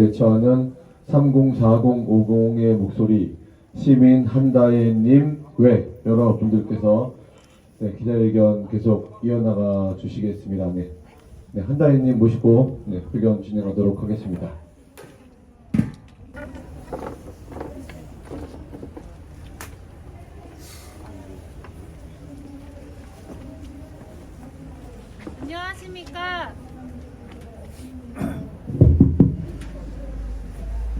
대처하는 304050의 목소리 시민 한다혜님 외 여러분들께서 기자회견 계속 이어나가 주시겠습니다. 한다혜님 모시고 회견 진행하도록 하겠습니다.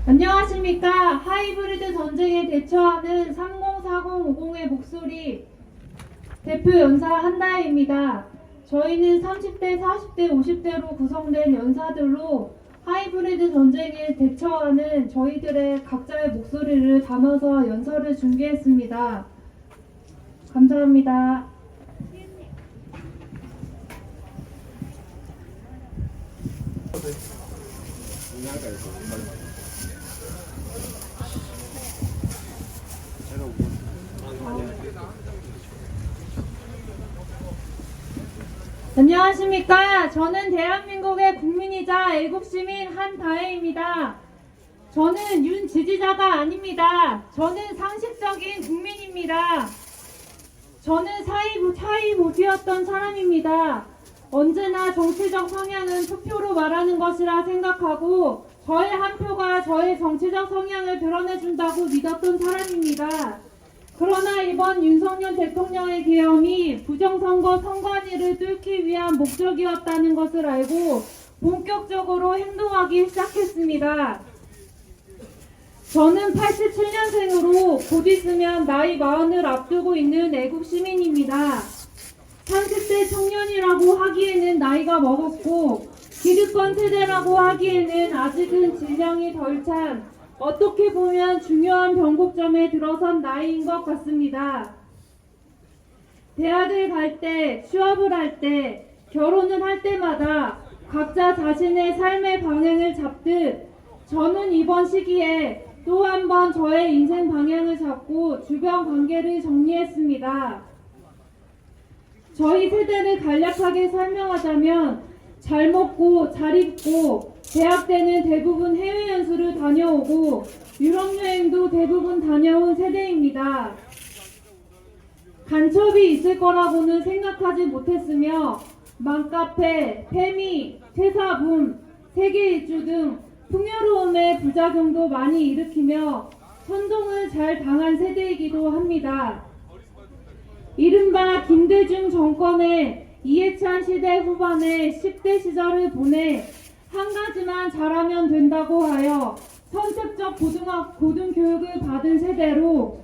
안녕하십니까. 하이브리드 전쟁에 대처하는 304050의 목소리 대표 연사 한다혜입니다. 저희는 30대, 40대, 50대로 구성된 연사들로 하이브리드 전쟁에 대처하는 저희들의 각자의 목소리를 담아서 연설을 준비했습니다. 감사합니다. 안녕하십니까. 저는 대한민국의 국민이자 애국시민 한다혜입니다. 저는 윤 지지자가 아닙니다. 저는 상식적인 국민입니다. 저는 사이보수였던 사람입니다. 언제나 정치적 성향은 투표로 말하는 것이라 생각하고 저의 한 표가 저의 정치적 성향을 드러내준다고 믿었던 사람입니다. 그러나 이번 윤석열 대통령의 계엄이 부정선거 선관위를 뚫기 위한 목적이었다는 것을 알고 본격적으로 행동하기 시작했습니다. 저는 87년생으로 곧 있으면 나이 40을 앞두고 있는 애국시민입니다. 30대 청년이라고 하기에는 나이가 먹었고 기득권 세대라고 하기에는 아직은 질량이 덜 찬 어떻게 보면 중요한 변곡점에 들어선 나이인 것 같습니다. 대학을 갈 때, 취업을 할 때, 결혼을 할 때마다 각자 자신의 삶의 방향을 잡듯 저는 이번 시기에 또 한 번 저의 인생 방향을 잡고 주변 관계를 정리했습니다. 저희 세대를 간략하게 설명하자면 잘 먹고 잘 입고 대학 때는 대부분 해외 연수를 다녀오고 유럽 여행도 대부분 다녀온 세대입니다. 간첩이 있을 거라고는 생각하지 못했으며 맘카페, 페미, 퇴사붐, 세계 일주 등 풍요로움의 부작용도 많이 일으키며 선동을 잘 당한 세대이기도 합니다. 이른바 김대중 정권의 이해찬 시대 후반에 10대 시절을 보내 한 가지만 잘하면 된다고 하여 선택적 고등교육을 받은 세대로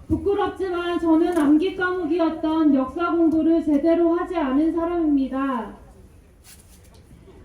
부끄럽지만 저는 암기 과목이었던 역사 공부를 제대로 하지 않은 사람입니다.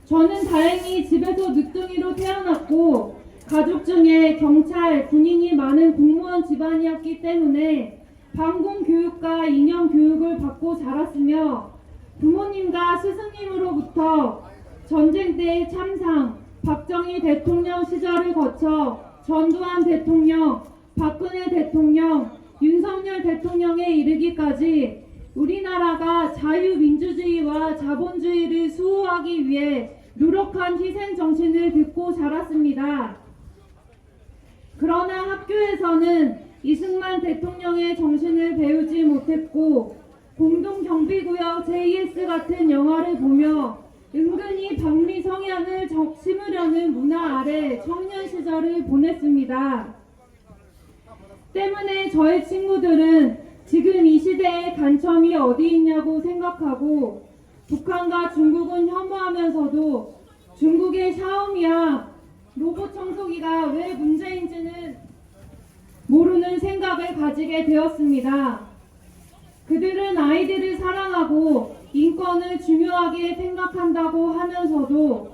저는 다행히 집에서 늦둥이로 태어났고 가족 중에 경찰, 군인이 많은 공무원 집안이었기 때문에 방공교육과 인형교육을 받고 자랐으며 부모님과 스승님으로부터 전쟁 때의 참상, 박정희 대통령 시절을 거쳐 전두환 대통령, 박근혜 대통령, 윤석열 대통령에 이르기까지 우리나라가 자유민주주의와 자본주의를 수호하기 위해 노력한 희생정신을 듣고 자랐습니다. 그러나 학교에서는 이승만 대통령의 정신을 배우지 못했고 공동경비구역 JS 같은 영화를 보며 은근히 박리 성향을 심으려는 문화 아래 청년 시절을 보냈습니다. 때문에 저의 친구들은 지금 이 시대에 간첩이 어디 있냐고 생각하고 북한과 중국은 혐오하면서도 중국의 샤오미야 로봇 청소기가 왜 문제인지는 모르는 생각을 가지게 되었습니다. 그들은 아이들을 사랑하고 인권을 중요하게 생각한다고 하면서도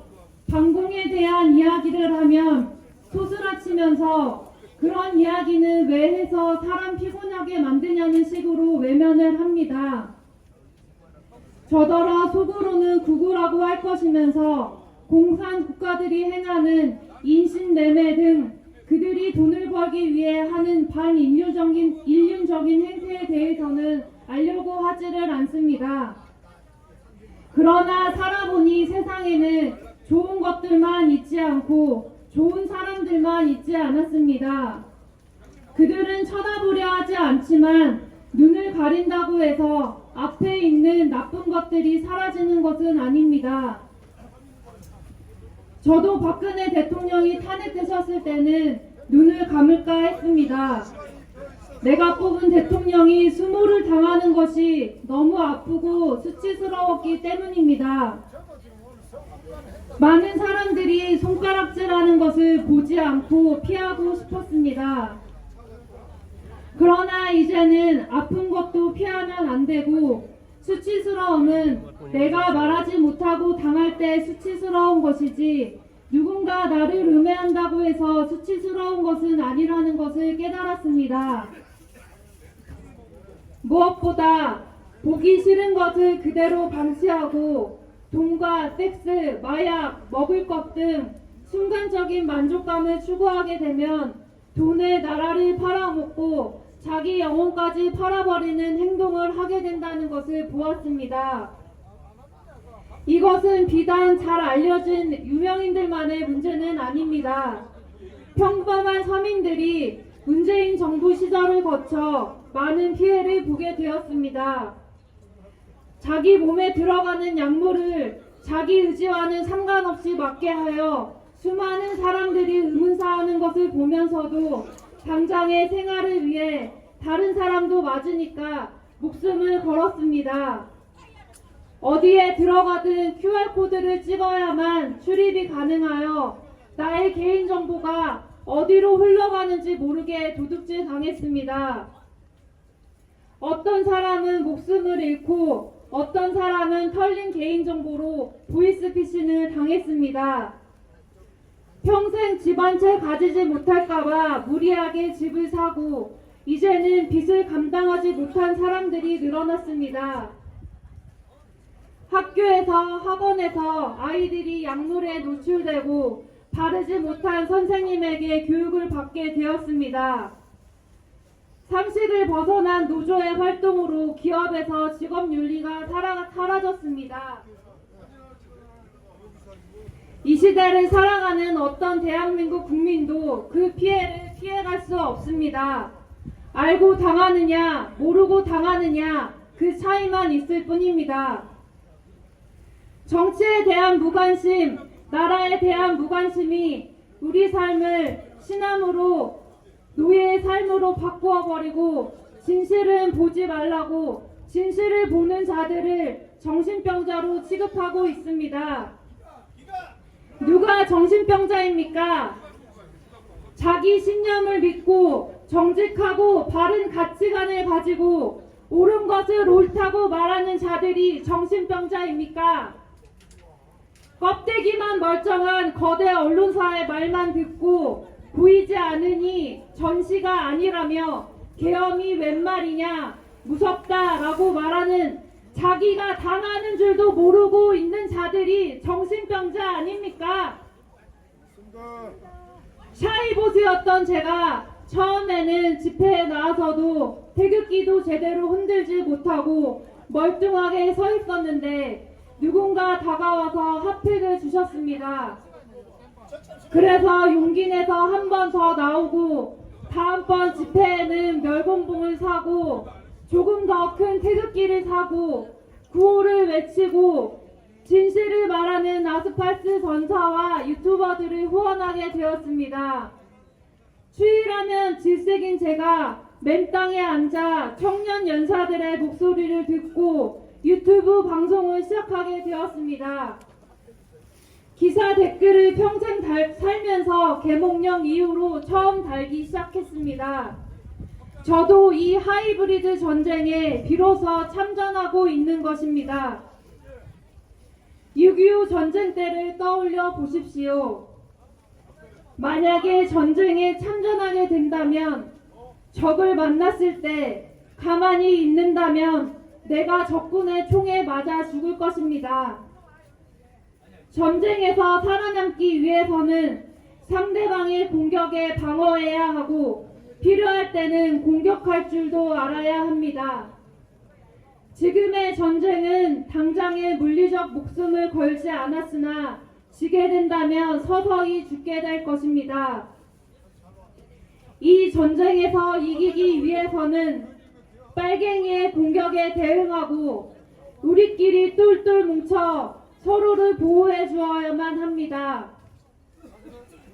방공에 대한 이야기를 하면 소스라치면서 그런 이야기는 왜 해서 사람 피곤하게 만드냐는 식으로 외면을 합니다. 저더러 속으로는 구구라고 할 것이면서 공산 국가들이 행하는 인신매매 등 그들이 돈을 벌기 위해 하는 반인륜적인 행태에 대해서는 알려고 하지를 않습니다. 그러나 살아보니 세상에는 좋은 것들만 있지 않고 좋은 사람들만 있지 않았습니다. 그들은 쳐다보려 하지 않지만 눈을 가린다고 해서 앞에 있는 나쁜 것들이 사라지는 것은 아닙니다. 저도 박근혜 대통령이 탄핵되셨을 때는 눈을 감을까 했습니다. 내가 뽑은 대통령이 수모를 당하는 것이 너무 아프고 수치스러웠기 때문입니다. 많은 사람들이 손가락질하는 것을 보지 않고 피하고 싶었습니다. 그러나 이제는 아픈 것도 피하면 안 되고 수치스러움은 내가 말하지 못하고 당할 때 수치스러운 것이지 누군가 나를 음해한다고 해서 수치스러운 것은 아니라는 것을 깨달았습니다. 무엇보다 보기 싫은 것을 그대로 방치하고 돈과 섹스, 마약, 먹을 것 등 순간적인 만족감을 추구하게 되면 돈에 나라를 팔아먹고 자기 영혼까지 팔아버리는 행동을 하게 된다는 것을 보았습니다. 이것은 비단 잘 알려진 유명인들만의 문제는 아닙니다. 평범한 서민들이 문재인 정부 시절을 거쳐 많은 피해를 보게 되었습니다. 자기 몸에 들어가는 약물을 자기 의지와는 상관없이 맞게 하여 수많은 사람들이 의문사하는 것을 보면서도 당장의 생활을 위해 다른 사람도 맞으니까 목숨을 걸었습니다. 어디에 들어가든 QR코드를 찍어야만 출입이 가능하여 나의 개인정보가 어디로 흘러가는지 모르게 도둑질 당했습니다. 어떤 사람은 목숨을 잃고 어떤 사람은 털린 개인정보로 보이스피싱을 당했습니다. 평생 집 한 채 가지지 못할까봐 무리하게 집을 사고 이제는 빚을 감당하지 못한 사람들이 늘어났습니다. 학교에서 학원에서 아이들이 약물에 노출되고 바르지 못한 선생님에게 교육을 받게 되었습니다. 상식을 벗어난 노조의 활동으로 기업에서 직업윤리가 사라졌습니다. 이 시대를 살아가는 어떤 대한민국 국민도 그 피해를 피해갈 수 없습니다. 알고 당하느냐 모르고 당하느냐 그 차이만 있을 뿐입니다. 정치에 대한 무관심, 나라에 대한 무관심이 우리 삶을 신함으로 노예의 삶으로 바꾸어 버리고 진실은 보지 말라고 진실을 보는 자들을 정신병자로 취급하고 있습니다. 누가 정신병자입니까? 자기 신념을 믿고 정직하고 바른 가치관을 가지고 옳은 것을 옳다고 말하는 자들이 정신병자입니까? 껍데기만 멀쩡한 거대 언론사의 말만 듣고 보이지 않으니 전시가 아니라며 계엄이 웬 말이냐 무섭다라고 말하는 자기가 당하는 줄도 모르고 있는 자들이 정신병자 아닙니까? 샤이보스였던 제가 처음에는 집회에 나와서도 태극기도 제대로 흔들지 못하고 멀뚱하게 서 있었는데 누군가 다가와서 핫팩을 주셨습니다. 그래서 용기 내서 한 번 더 나오고 다음번 집회에는 멸곤봉을 사고 조금 더 큰 태극기를 사고 구호를 외치고 진실을 말하는 아스팔트 전사와 유튜버들을 후원하게 되었습니다. 추일하면 질색인 제가 맨땅에 앉아 청년 연사들의 목소리를 듣고 유튜브 방송을 시작하게 되었습니다. 기사 댓글을 평생 살면서 계몽령 이후로 처음 달기 시작했습니다. 저도 이 하이브리드 전쟁에 비로소 참전하고 있는 것입니다. 6.25 전쟁 때를 떠올려 보십시오. 만약에 전쟁에 참전하게 된다면 적을 만났을 때 가만히 있는다면 내가 적군의 총에 맞아 죽을 것입니다. 전쟁에서 살아남기 위해서는 상대방의 공격에 방어해야 하고 필요할 때는 공격할 줄도 알아야 합니다. 지금의 전쟁은 당장의 물리적 목숨을 걸지 않았으나 지게 된다면 서서히 죽게 될 것입니다. 이 전쟁에서 이기기 위해서는 빨갱이의 공격에 대응하고 우리끼리 똘똘 뭉쳐 서로를 보호해 주어야만 합니다.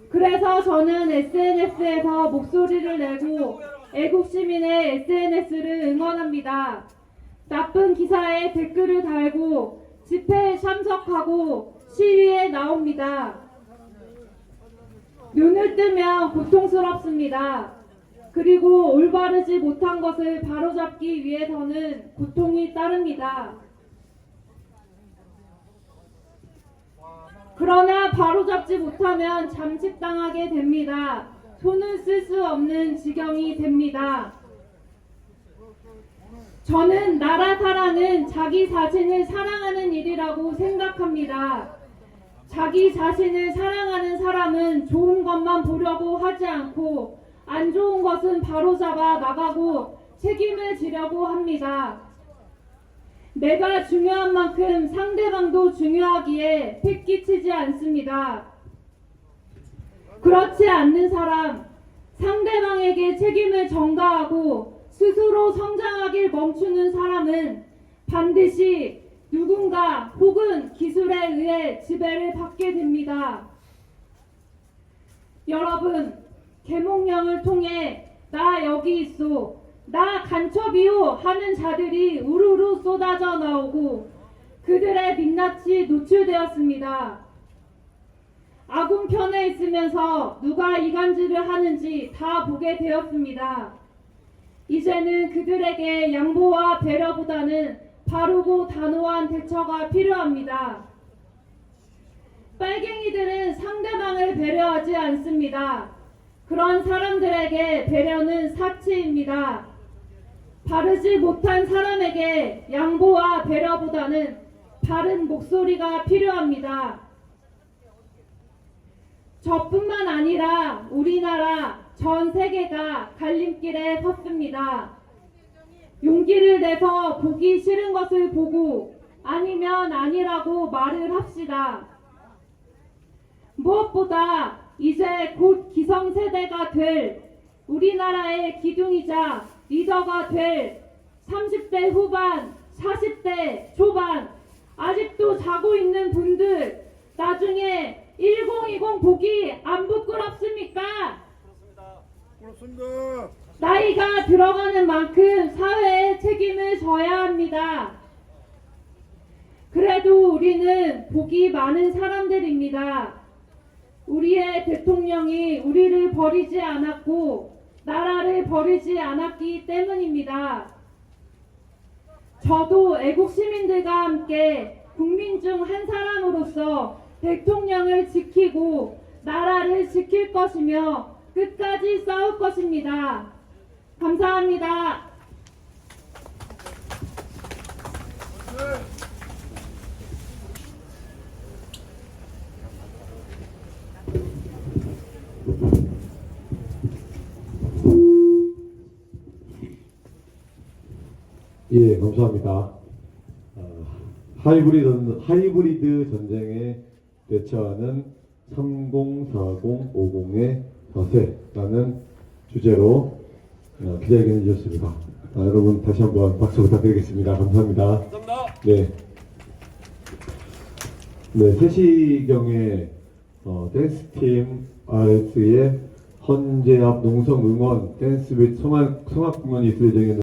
그래서 저는 SNS에서 목소리를 내고 애국시민의 SNS를 응원합니다. 나쁜 기사에 댓글을 달고 집회에 참석하고 시위에 나옵니다. 눈을 뜨면 고통스럽습니다. 그리고 올바르지 못한 것을 바로잡기 위해서는 고통이 따릅니다. 그러나 바로잡지 못하면 잠식당하게 됩니다. 손을 쓸 수 없는 지경이 됩니다. 저는 나라 사랑은 자기 자신을 사랑하는 일이라고 생각합니다. 자기 자신을 사랑하는 사람은 좋은 것만 보려고 하지 않고 안 좋은 것은 바로잡아 나가고 책임을 지려고 합니다. 내가 중요한 만큼 상대방도 중요하기에 패끼치지 않습니다. 그렇지 않는 사람, 상대방에게 책임을 전가하고 스스로 성장하길 멈추는 사람은 반드시 누군가 혹은 기술에 의해 지배를 받게 됩니다. 여러분, 계몽령을 통해 나 여기 있소, 나 간첩이요 하는 자들이 우르르 쏟아져 나오고 그들의 민낯이 노출되었습니다. 아군 편에 있으면서 누가 이간질을 하는지 다 보게 되었습니다. 이제는 그들에게 양보와 배려보다는 바르고 단호한 대처가 필요합니다. 빨갱이들은 상대방을 배려하지 않습니다. 그런 사람들에게 배려는 사치입니다. 바르지 못한 사람에게 양보와 배려보다는 바른 목소리가 필요합니다. 저뿐만 아니라 우리나라 전 세계가 갈림길에 섰습니다. 용기를 내서 보기 싫은 것을 보고 아니면 아니라고 말을 합시다. 무엇보다 이제 곧 기성세대가 될 우리나라의 기둥이자 리더가 될 30대 후반, 40대 초반 아직도 자고 있는 분들 나중에 1020 보기 안 부끄럽습니까? 그렇습니다. 나이가 들어가는 만큼 사회에 책임을 져야 합니다. 그래도 우리는 복이 많은 사람들입니다. 우리의 대통령이 우리를 버리지 않았고 나라를 버리지 않았기 때문입니다. 저도 애국 시민들과 함께 국민 중 한 사람으로서 대통령을 지키고 나라를 지킬 것이며 끝까지 싸울 것입니다. 감사합니다. 예, 감사합니다. 하이브리드 전쟁에 대처하는 304050의 자세라는 주제로 기자회견을 주셨습니다. 여러분 다시 한번 박수 부탁드리겠습니다. 감사합니다. 감사합니다. 네. 네, 3시경에 댄스팀 RS의 헌재앞 농성 응원 댄스 및 성악 공연이 있을 예정입니다.